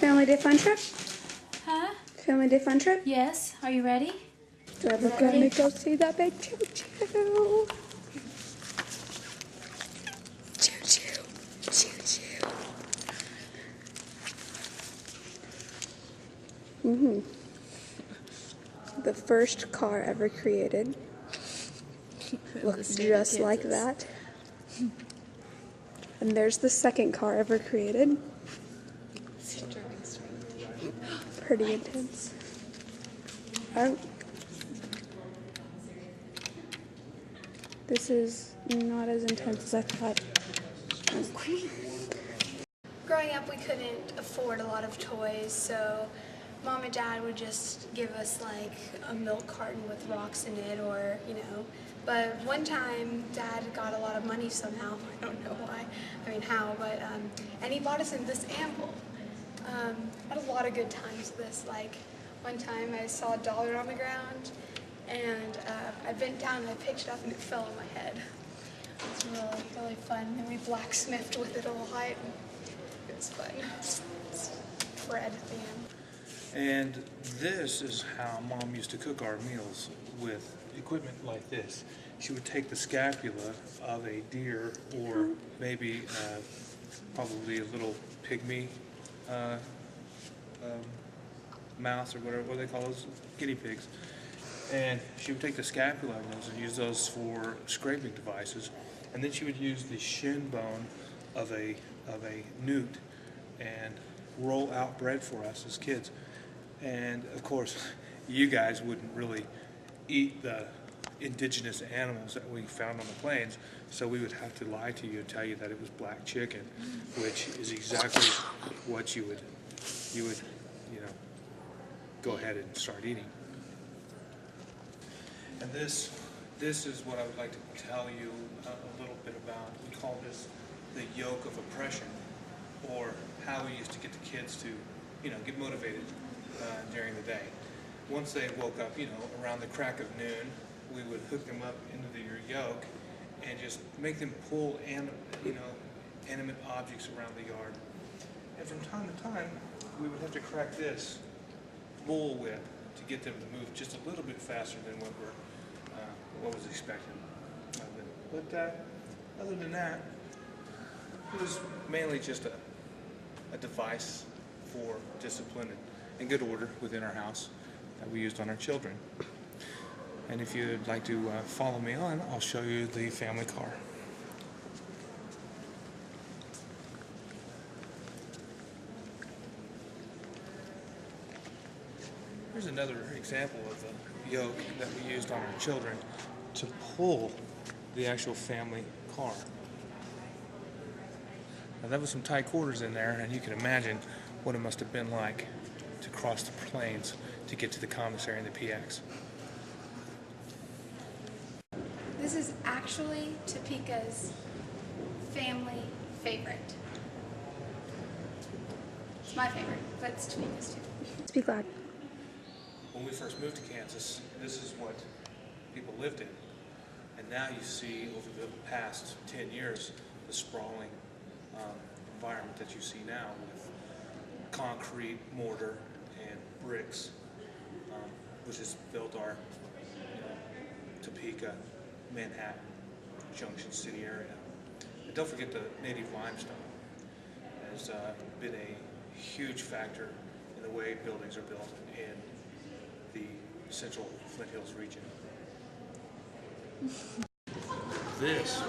Family day fun trip? Huh? Family day fun trip? Yes. Are you ready? Do I look good to go see that big choo-choo? Choo-choo. Choo-choo. The first car ever created looks just like that. And there's the second car ever created. Pretty intense. Oh. This is not as intense as I thought. Growing up, we couldn't afford a lot of toys, so Mom and Dad would just give us like a milk carton with rocks in it, or, you know. But one time, Dad got a lot of money somehow. I don't know why, how, but, and he bought us in this anvil. I had a lot of good times with this. Like, one time I saw $1 on the ground, and I bent down and I picked it up and it fell on my head. It was really, really fun. And we blacksmithed with it a lot. It was fun. Fred at the end. And this is how Mom used to cook our meals, with equipment like this. She would take the scapula of a deer, or maybe probably a little pygmy mouse, or whatever, what do they call those, guinea pigs. And she would take the scapula of those and use those for scraping devices. And then she would use the shin bone of a newt and roll out bread for us as kids. And of course, you guys wouldn't really eat the indigenous animals that we found on the plains, so we would have to lie to you and tell you that it was black chicken, which is exactly what you would go ahead and start eating. And this is what I would like to tell you a little bit about. We call this the yoke of oppression, or how we used to get the kids to, get motivated during the day. Once they woke up, around the crack of noon, we would hook them up into your yoke and just make them pull animate objects around the yard. And from time to time, we would have to crack this bull whip to get them to move just a little bit faster than what was expected. But other than that, it was mainly just a device for discipline and good order within our house that we used on our children. And if you'd like to follow me on, I'll show you the family car. Here's another example of the yoke that we used on our children to pull the actual family car. Now, that was some tight quarters in there, and you can imagine what it must have been like to cross the plains to get to the commissary and the PX. This is actually Topeka's family favorite. It's my favorite, but it's Topeka's too. Speak loud. When we first moved to Kansas, this is what people lived in. And now you see, over the past 10 years, the sprawling environment that you see now with concrete, mortar, and bricks, which has built our Topeka, Manhattan, Junction City area. And don't forget the native limestone has been a huge factor in the way buildings are built in the central Flint Hills region. This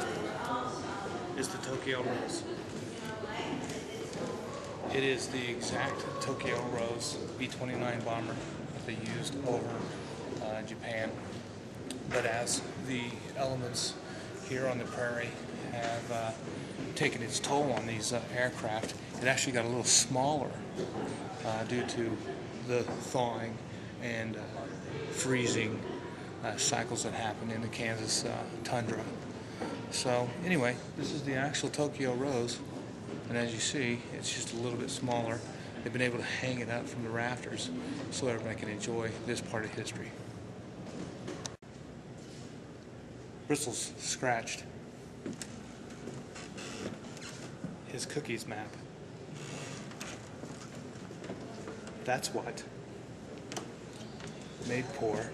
is the Tokyo Rose. It is the exact Tokyo Rose B-29 bomber that they used over Japan. But as the elements here on the prairie have taken its toll on these aircraft, it actually got a little smaller due to the thawing and freezing cycles that happen in the Kansas tundra. So anyway, this is the actual Tokyo Rose, and as you see, it's just a little bit smaller. They've been able to hang it up from the rafters so everybody can enjoy this part of history. Bristle's scratched his cookies map. That's what made poor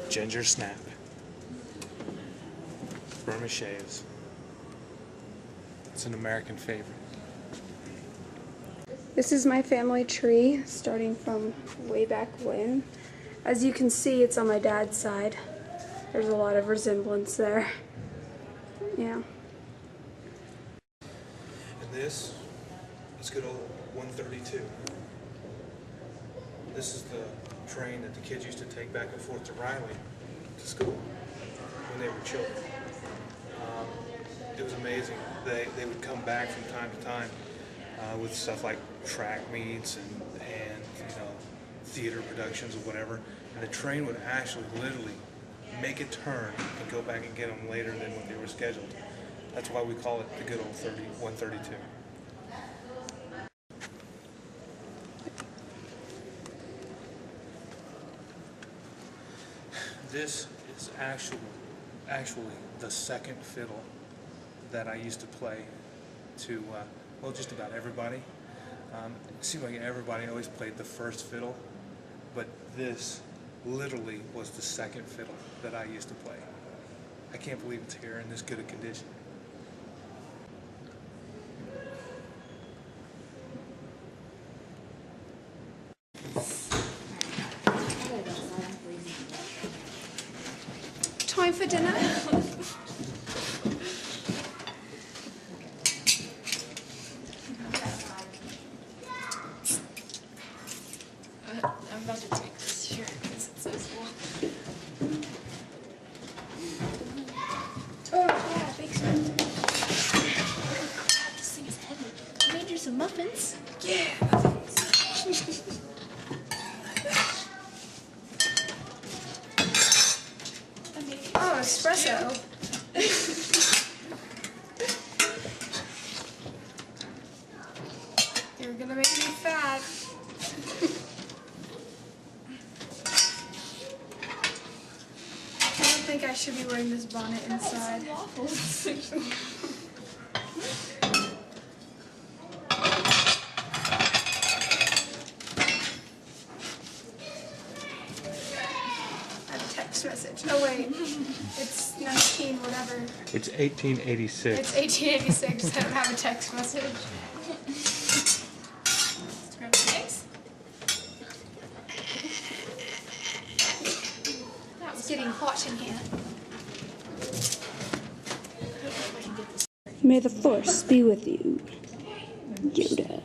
ginger snap vermicellis. It's an American favorite. This is my family tree, starting from way back when. As you can see, it's on my dad's side. There's a lot of resemblance there. Yeah. And this is good old 132. This is the train that the kids used to take back and forth to Riley to school when they were children. It was amazing. They would come back from time to time with stuff like track meets and theater productions or whatever, and the train would actually literally make a turn and go back and get them later than what they were scheduled. That's why we call it the good old 132. This is actually the second fiddle that I used to play to, well, just about everybody. It seemed like everybody always played the first fiddle, but this literally was the second fiddle that I used to play. I can't believe it's here in this good a condition. Time for dinner? I'm about to take this shirt because it's so small. Oh, yeah, big spoon. This thing is heavy. I made you some muffins. Yeah. Oh, espresso. You're gonna make me fat. I don't think I should be wearing this bonnet inside. Waffles. Text message. Oh wait, it's 19 whatever. It's 1886. It's 1886. I don't have a text message. Let's grab the eggs. That was Getting hot in here. May the force be with you, Yoda.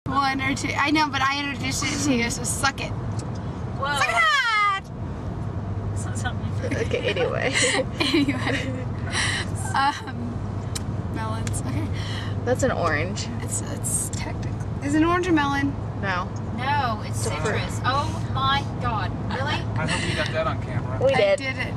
I know, but I introduced it to you, so suck it. Whoa. Suck it! That's not something. Okay, anyway. Anyway. Melons. Okay. That's an orange. It's technically. Is it an orange or melon? No. No, it's citrus. Oh my god. Really? I hope you got that on camera. We did. I did it.